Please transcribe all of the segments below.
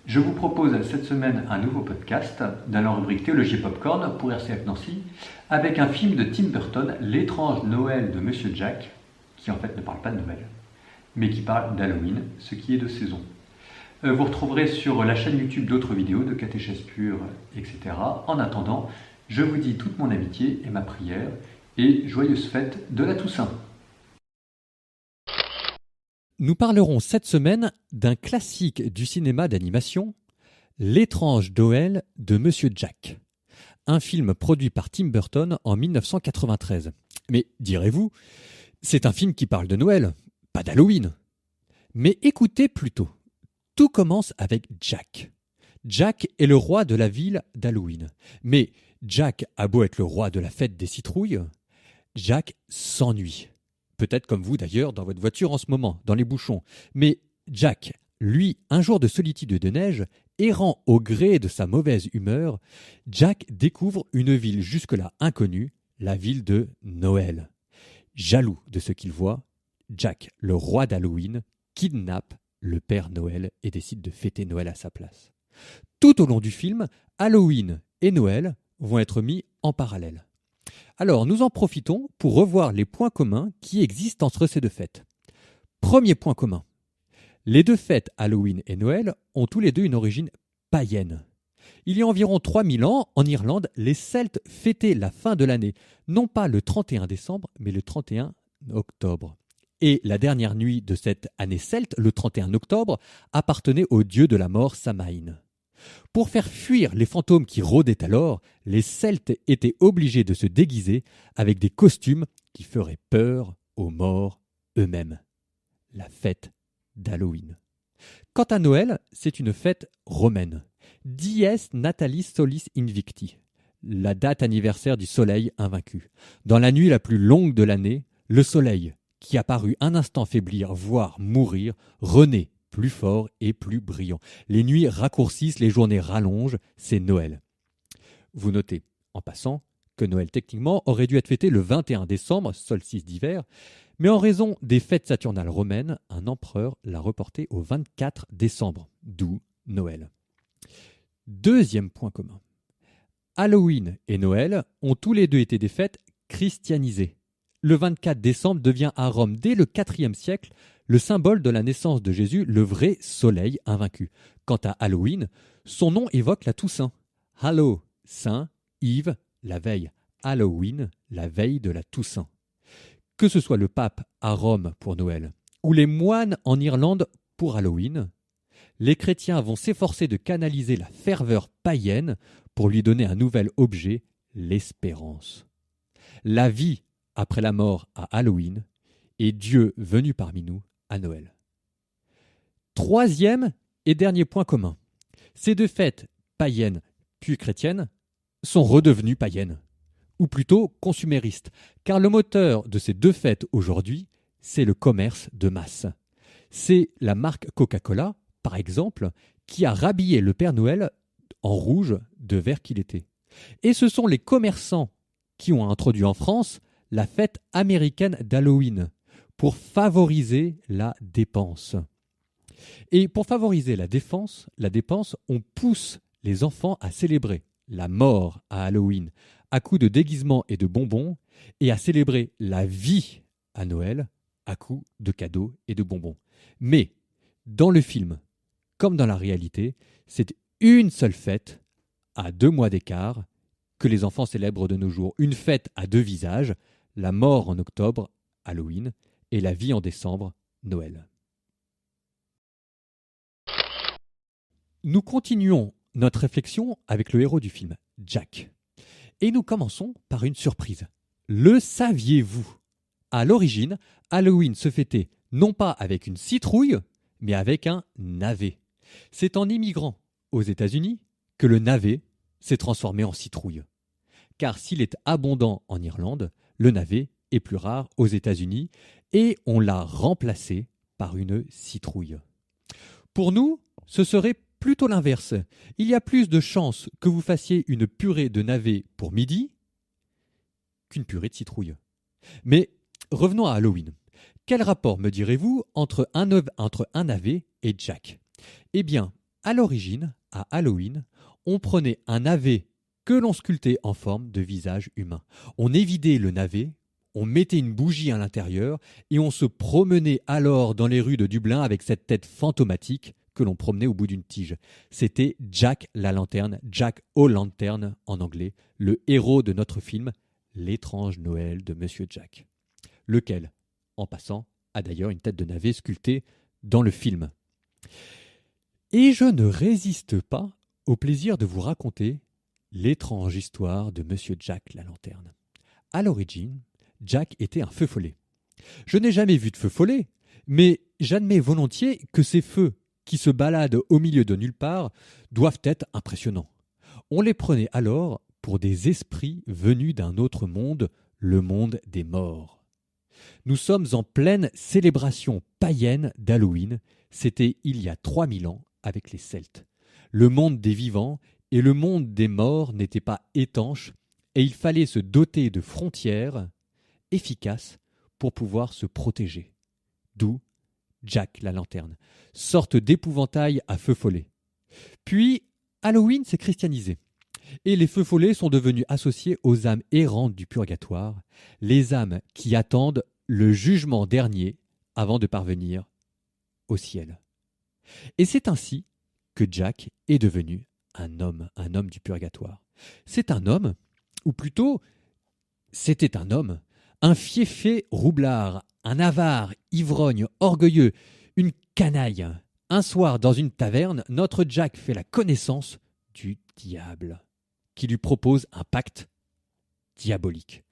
Je vous propose cette semaine un nouveau podcast dans la rubrique Théologie Popcorn pour RCF Nancy avec un film de Tim Burton, L'étrange Noël de Monsieur Jack, qui en fait ne parle pas de Noël, mais qui parle d'Halloween, ce qui est de saison. Vous retrouverez sur la chaîne YouTube d'autres vidéos de catéchèse pure, etc. En attendant, je vous dis toute mon amitié et ma prière et joyeuse fête de la Toussaint. Nous parlerons cette semaine d'un classique du cinéma d'animation, L'étrange Noël de Monsieur Jack, un film produit par Tim Burton en 1993. Mais direz-vous, c'est un film qui parle de Noël, pas d'Halloween. Mais écoutez plutôt, tout commence avec Jack. Jack est le roi de la ville d'Halloween. Mais Jack a beau être le roi de la fête des citrouilles, Jack s'ennuie. Peut-être comme vous d'ailleurs dans votre voiture en ce moment, dans les bouchons. Mais Jack, lui, un jour de solitude et de neige, errant au gré de sa mauvaise humeur, Jack découvre une ville jusque-là inconnue, la ville de Noël. Jaloux de ce qu'il voit, Jack, le roi d'Halloween, kidnappe le Père Noël et décide de fêter Noël à sa place. Tout au long du film, Halloween et Noël vont être mis en parallèle. Alors, nous en profitons pour revoir les points communs qui existent entre ces deux fêtes. Premier point commun. Les deux fêtes, Halloween et Noël, ont tous les deux une origine païenne. Il y a environ 3000 ans, en Irlande, les Celtes fêtaient la fin de l'année, non pas le 31 décembre, mais le 31 octobre. Et la dernière nuit de cette année celte, le 31 octobre, appartenait au dieu de la mort Samhain. Pour faire fuir les fantômes qui rôdaient alors, les Celtes étaient obligés de se déguiser avec des costumes qui feraient peur aux morts eux-mêmes. La fête d'Halloween. Quant à Noël, c'est une fête romaine. Dies Natalis Solis Invicti, la date anniversaire du soleil invaincu. Dans la nuit la plus longue de l'année, le soleil, qui a paru un instant faiblir, voire mourir, renaît plus fort et plus brillant. Les nuits raccourcissent, les journées rallongent, c'est Noël. Vous notez, en passant, que Noël techniquement aurait dû être fêté le 21 décembre, solstice d'hiver, mais en raison des fêtes saturnales romaines, un empereur l'a reporté au 24 décembre, d'où Noël. Deuxième point commun. Halloween et Noël ont tous les deux été des fêtes christianisées. Le 24 décembre devient à Rome, dès le IVe siècle, le symbole de la naissance de Jésus, le vrai soleil invaincu. Quant à Halloween, son nom évoque la Toussaint. Hallow, saint, Eve, la veille. Halloween, la veille de la Toussaint. Que ce soit le pape à Rome pour Noël, ou les moines en Irlande pour Halloween, les chrétiens vont s'efforcer de canaliser la ferveur païenne pour lui donner un nouvel objet, l'espérance. La vie après la mort à Halloween et Dieu venu parmi nous à Noël. Troisième et dernier point commun. Ces deux fêtes païennes puis chrétiennes sont redevenues païennes, ou plutôt consuméristes, car le moteur de ces deux fêtes aujourd'hui, c'est le commerce de masse. C'est la marque Coca-Cola, par exemple, qui a rhabillé le Père Noël en rouge de vert qu'il était. Et ce sont les commerçants qui ont introduit en France la fête américaine d'Halloween pour favoriser la dépense. Et pour favoriser la dépense, on pousse les enfants à célébrer la mort à Halloween à coups de déguisements et de bonbons et à célébrer la vie à Noël à coups de cadeaux et de bonbons. Mais dans le film, comme dans la réalité, c'est une seule fête à 2 mois d'écart que les enfants célèbrent de nos jours. Une fête à 2 visages, la mort en octobre, Halloween, et la vie en décembre, Noël. Nous continuons notre réflexion avec le héros du film, Jack. Et nous commençons par une surprise. Le saviez-vous ? À l'origine, Halloween se fêtait non pas avec une citrouille, mais avec un navet. C'est en immigrant aux États-Unis que le navet s'est transformé en citrouille. Car s'il est abondant en Irlande, le navet est plus rare aux États-Unis et on l'a remplacé par une citrouille. Pour nous, ce serait plutôt l'inverse. Il y a plus de chances que vous fassiez une purée de navet pour midi qu'une purée de citrouille. Mais revenons à Halloween. Quel rapport, me direz-vous, entre un navet et Jack? Eh bien, à l'origine, à Halloween, on prenait un navet que l'on sculptait en forme de visage humain. On évidait le navet, on mettait une bougie à l'intérieur et on se promenait alors dans les rues de Dublin avec cette tête fantomatique que l'on promenait au bout d'une tige. C'était Jack la lanterne, Jack O'Lantern en anglais, le héros de notre film L'étrange Noël de Monsieur Jack. Lequel, en passant, a d'ailleurs une tête de navet sculptée dans le film. Et je ne résiste pas au plaisir de vous raconter l'étrange histoire de Monsieur Jack la lanterne. À l'origine, Jack était un feu follet. Je n'ai jamais vu de feu follet, mais j'admets volontiers que ces feux qui se baladent au milieu de nulle part doivent être impressionnants. On les prenait alors pour des esprits venus d'un autre monde, le monde des morts. Nous sommes en pleine célébration païenne d'Halloween, c'était il y a 3000 ans avec les Celtes. Le monde des vivants et le monde des morts n'étaient pas étanches et il fallait se doter de frontières efficaces pour pouvoir se protéger. D'où Jack la lanterne, sorte d'épouvantail à feu follet. Puis Halloween s'est christianisé et les feux follets sont devenus associés aux âmes errantes du purgatoire, les âmes qui attendent le jugement dernier avant de parvenir au ciel. Et c'est ainsi que Jack est devenu un homme du purgatoire. C'est un homme, ou plutôt, c'était un fieffé roublard, un avare, ivrogne, orgueilleux, une canaille. Un soir, dans une taverne, notre Jack fait la connaissance du diable, qui lui propose un pacte diabolique.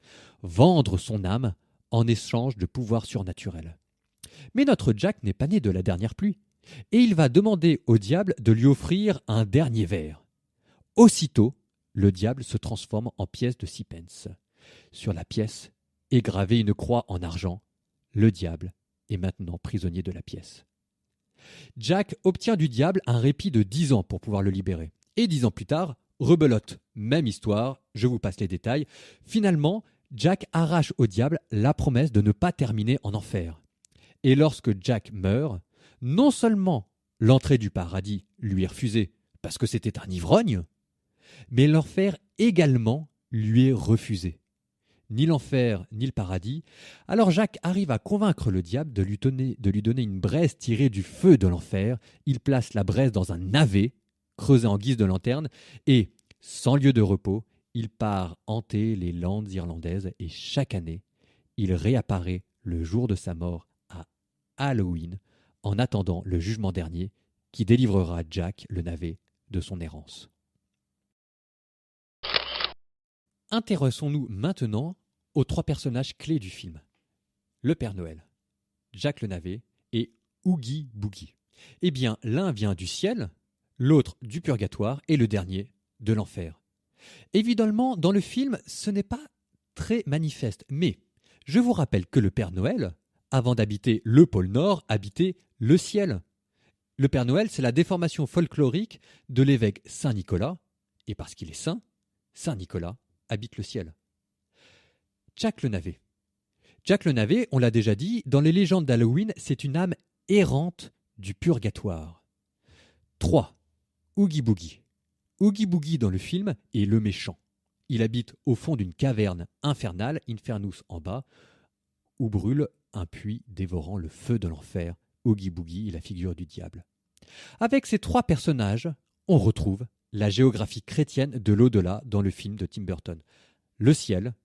Vendre son âme en échange de pouvoirs surnaturels. Mais notre Jack n'est pas né de la dernière pluie, et il va demander au diable de lui offrir un dernier verre. Aussitôt, le diable se transforme en pièce de 6 pence. Sur la pièce est gravée une croix en argent. Le diable est maintenant prisonnier de la pièce. Jack obtient du diable un répit de 10 ans pour pouvoir le libérer. Et 10 ans plus tard, rebelote, même histoire, je vous passe les détails. Finalement, Jack arrache au diable la promesse de ne pas terminer en enfer. Et lorsque Jack meurt, non seulement l'entrée du paradis lui est refusée parce que c'était un ivrogne, mais l'enfer également lui est refusé. Ni l'enfer, ni le paradis. Alors Jack arrive à convaincre le diable de lui donner une braise tirée du feu de l'enfer. Il place la braise dans un navet, creusé en guise de lanterne, et, sans lieu de repos, il part hanter les landes irlandaises et chaque année, il réapparaît le jour de sa mort à Halloween, en attendant le jugement dernier qui délivrera Jack, le navet, de son errance. Intéressons-nous maintenant aux 3 personnages clés du film. Le Père Noël, Jack le navet et Oogie Boogie. Eh bien, l'un vient du ciel, l'autre du purgatoire et le dernier de l'enfer. Évidemment, dans le film, ce n'est pas très manifeste, mais je vous rappelle que le Père Noël, avant d'habiter le pôle Nord, habitait le ciel. Le Père Noël, c'est la déformation folklorique de l'évêque Saint Nicolas, et parce qu'il est saint, Saint Nicolas habite le ciel. Jack le navet. Jack le navet, on l'a déjà dit, dans les légendes d'Halloween, c'est une âme errante du purgatoire. 3. Oogie Boogie. Oogie Boogie dans le film est le méchant. Il habite au fond d'une caverne infernale, Infernus en bas, où brûle un puits dévorant le feu de l'enfer. Oogie Boogie est la figure du diable. Avec ces 3 personnages, on retrouve la géographie chrétienne de l'au-delà dans le film de Tim Burton. Le ciel,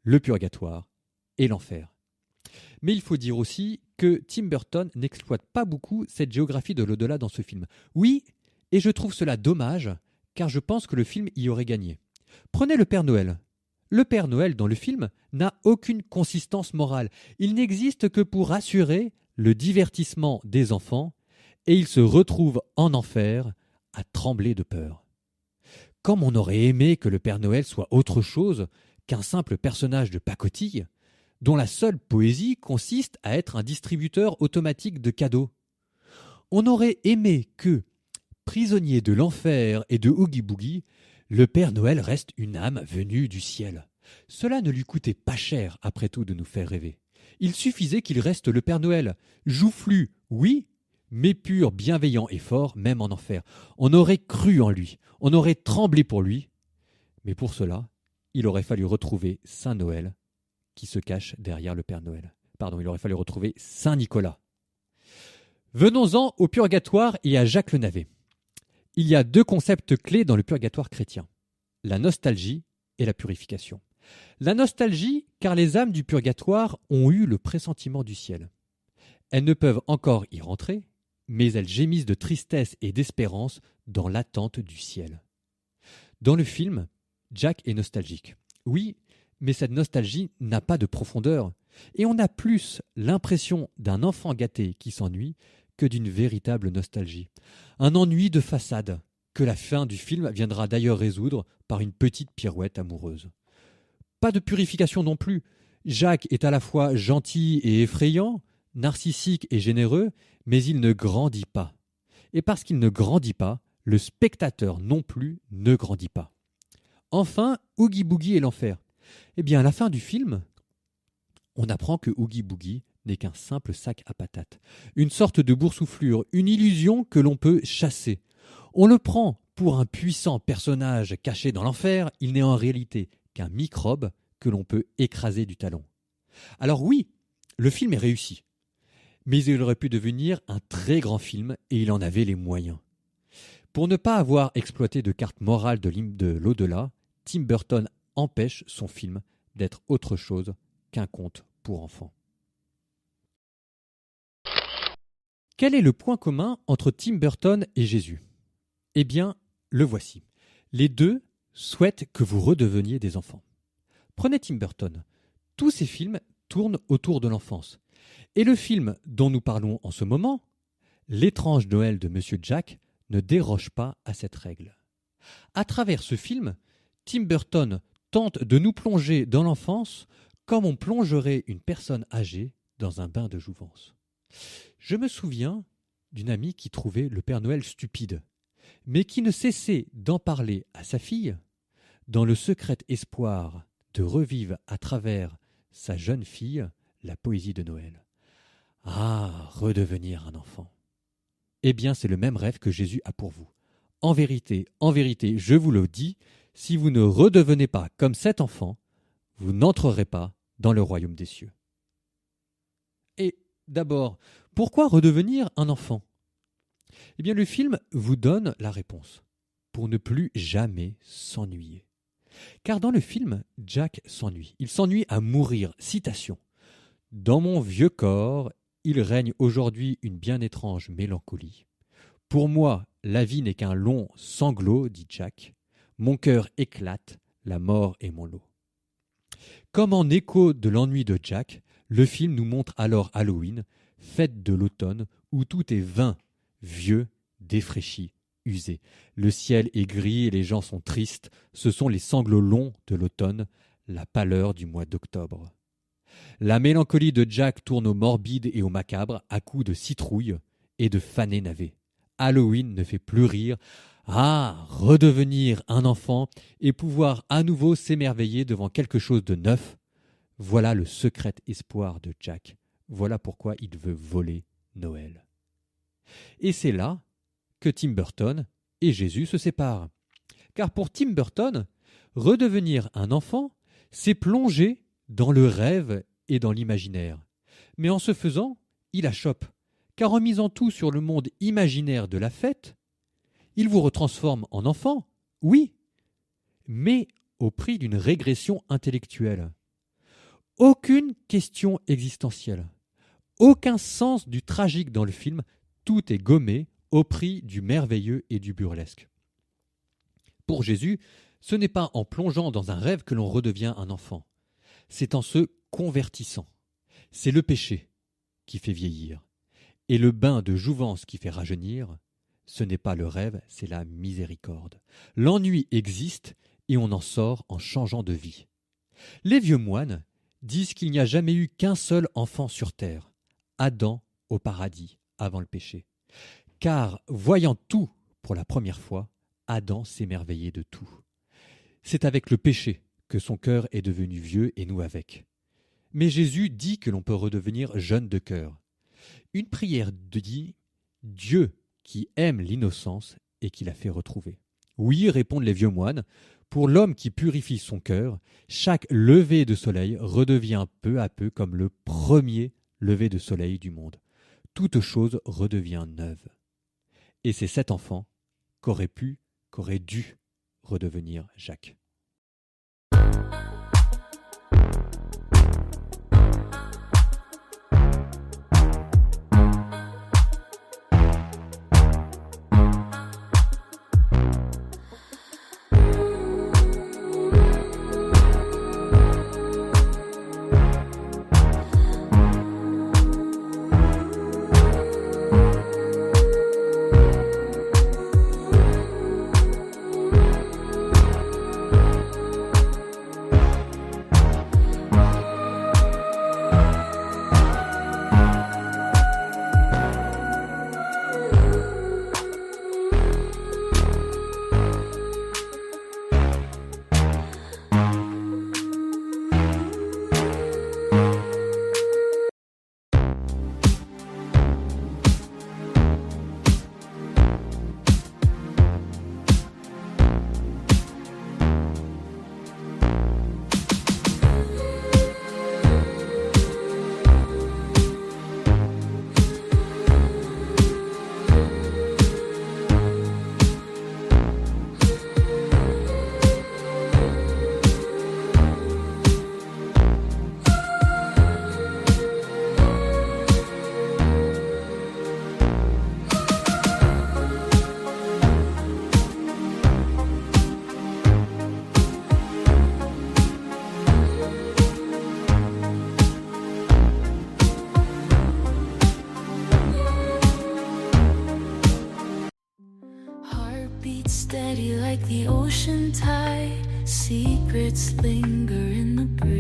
le purgatoire et l'enfer. Mais il faut dire aussi que Tim Burton n'exploite pas beaucoup cette géographie de l'au-delà dans ce film. Oui, et je trouve cela dommage, car je pense que le film y aurait gagné. Prenez le Père Noël. Le Père Noël dans le film n'a aucune consistance morale. Il n'existe que pour assurer le divertissement des enfants, et il se retrouve en enfer à trembler de peur. Comme on aurait aimé que le Père Noël soit autre chose qu'un simple personnage de pacotille, dont la seule poésie consiste à être un distributeur automatique de cadeaux. On aurait aimé que, prisonnier de l'enfer et de Oogie Boogie, le Père Noël reste une âme venue du ciel. Cela ne lui coûtait pas cher, après tout, de nous faire rêver. Il suffisait qu'il reste le Père Noël. Joufflu, oui, mais pur, bienveillant et fort, même en enfer. On aurait cru en lui, on aurait tremblé pour lui. Mais pour cela, il aurait fallu retrouver Saint Noël, qui se cache derrière le Père Noël. Pardon, il aurait fallu retrouver Saint Nicolas. Venons-en au purgatoire et à Jacques le Navet. Il y a 2 concepts clés dans le purgatoire chrétien, la nostalgie et la purification. La nostalgie, car les âmes du purgatoire ont eu le pressentiment du ciel. Elles ne peuvent encore y rentrer, mais elles gémissent de tristesse et d'espérance dans l'attente du ciel. Dans le film, Jack est nostalgique. Oui, mais cette nostalgie n'a pas de profondeur, et on a plus l'impression d'un enfant gâté qui s'ennuie que d'une véritable nostalgie. Un ennui de façade, que la fin du film viendra d'ailleurs résoudre par une petite pirouette amoureuse. Pas de purification non plus. Jacques est à la fois gentil et effrayant, narcissique et généreux, mais il ne grandit pas. Et parce qu'il ne grandit pas, le spectateur non plus ne grandit pas. Enfin, Oogie Boogie et l'enfer. Eh bien, à la fin du film, on apprend que Oogie Boogie n'est qu'un simple sac à patates, une sorte de boursouflure, une illusion que l'on peut chasser. On le prend pour un puissant personnage caché dans l'enfer, il n'est en réalité qu'un microbe que l'on peut écraser du talon. Alors oui, le film est réussi, mais il aurait pu devenir un très grand film et il en avait les moyens. Pour ne pas avoir exploité de carte morale de l'au-delà, Tim Burton empêche son film d'être autre chose qu'un conte pour enfants. Quel est le point commun entre Tim Burton et Jésus ? Eh bien, le voici. Les deux souhaitent que vous redeveniez des enfants. Prenez Tim Burton. Tous ses films tournent autour de l'enfance. Et le film dont nous parlons en ce moment, L'étrange Noël de Monsieur Jack, ne déroge pas à cette règle. À travers ce film, Tim Burton tente de nous plonger dans l'enfance comme on plongerait une personne âgée dans un bain de jouvence. Je me souviens d'une amie qui trouvait le Père Noël stupide, mais qui ne cessait d'en parler à sa fille dans le secret espoir de revivre à travers sa jeune fille la poésie de Noël. Ah, redevenir un enfant. Eh bien, c'est le même rêve que Jésus a pour vous. En vérité, je vous le dis, si vous ne redevenez pas comme cet enfant, vous n'entrerez pas dans le royaume des cieux. Et d'abord, pourquoi redevenir un enfant ? Eh bien, le film vous donne la réponse. Pour ne plus jamais s'ennuyer. Car dans le film, Jack s'ennuie. Il s'ennuie à mourir. Citation. « Dans mon vieux corps, il règne aujourd'hui une bien étrange mélancolie. Pour moi, la vie n'est qu'un long sanglot, dit Jack. Mon cœur éclate, la mort est mon lot. » Comme en écho de l'ennui de Jack, le film nous montre alors Halloween, fête de l'automne, où tout est vain, vieux, défraîchi, usé. Le ciel est gris et les gens sont tristes. Ce sont les sanglots longs de l'automne, la pâleur du mois d'octobre. La mélancolie de Jack tourne au morbide et au macabre à coups de citrouille et de fané navet. Halloween ne fait plus rire. Ah, redevenir un enfant et pouvoir à nouveau s'émerveiller devant quelque chose de neuf. Voilà le secret espoir de Jack. Voilà pourquoi il veut voler Noël. Et c'est là que Tim Burton et Jésus se séparent. Car pour Tim Burton, redevenir un enfant, c'est plonger dans le rêve et dans l'imaginaire. Mais en ce faisant, il achoppe. Car en misant tout sur le monde imaginaire de la fête, il vous retransforme en enfant, oui, mais au prix d'une régression intellectuelle. Aucune question existentielle, aucun sens du tragique dans le film, tout est gommé au prix du merveilleux et du burlesque. Pour Jésus, ce n'est pas en plongeant dans un rêve que l'on redevient un enfant, c'est en se convertissant. C'est le péché qui fait vieillir, et le bain de jouvence qui fait rajeunir. Ce n'est pas le rêve, c'est la miséricorde. L'ennui existe et on en sort en changeant de vie. Les vieux moines disent qu'il n'y a jamais eu qu'un seul enfant sur terre, Adam au paradis, avant le péché. Car, voyant tout pour la première fois, Adam s'émerveillait de tout. C'est avec le péché que son cœur est devenu vieux et nous avec. Mais Jésus dit que l'on peut redevenir jeune de cœur. Une prière dit Dieu qui aime l'innocence et qui la fait retrouver. Oui, répondent les vieux moines, pour l'homme qui purifie son cœur, chaque lever de soleil redevient peu à peu comme le premier lever de soleil du monde. Toute chose redevient neuve. Et c'est cet enfant qu'aurait dû redevenir Jacques. Steady like the ocean tide, secrets linger in the breeze.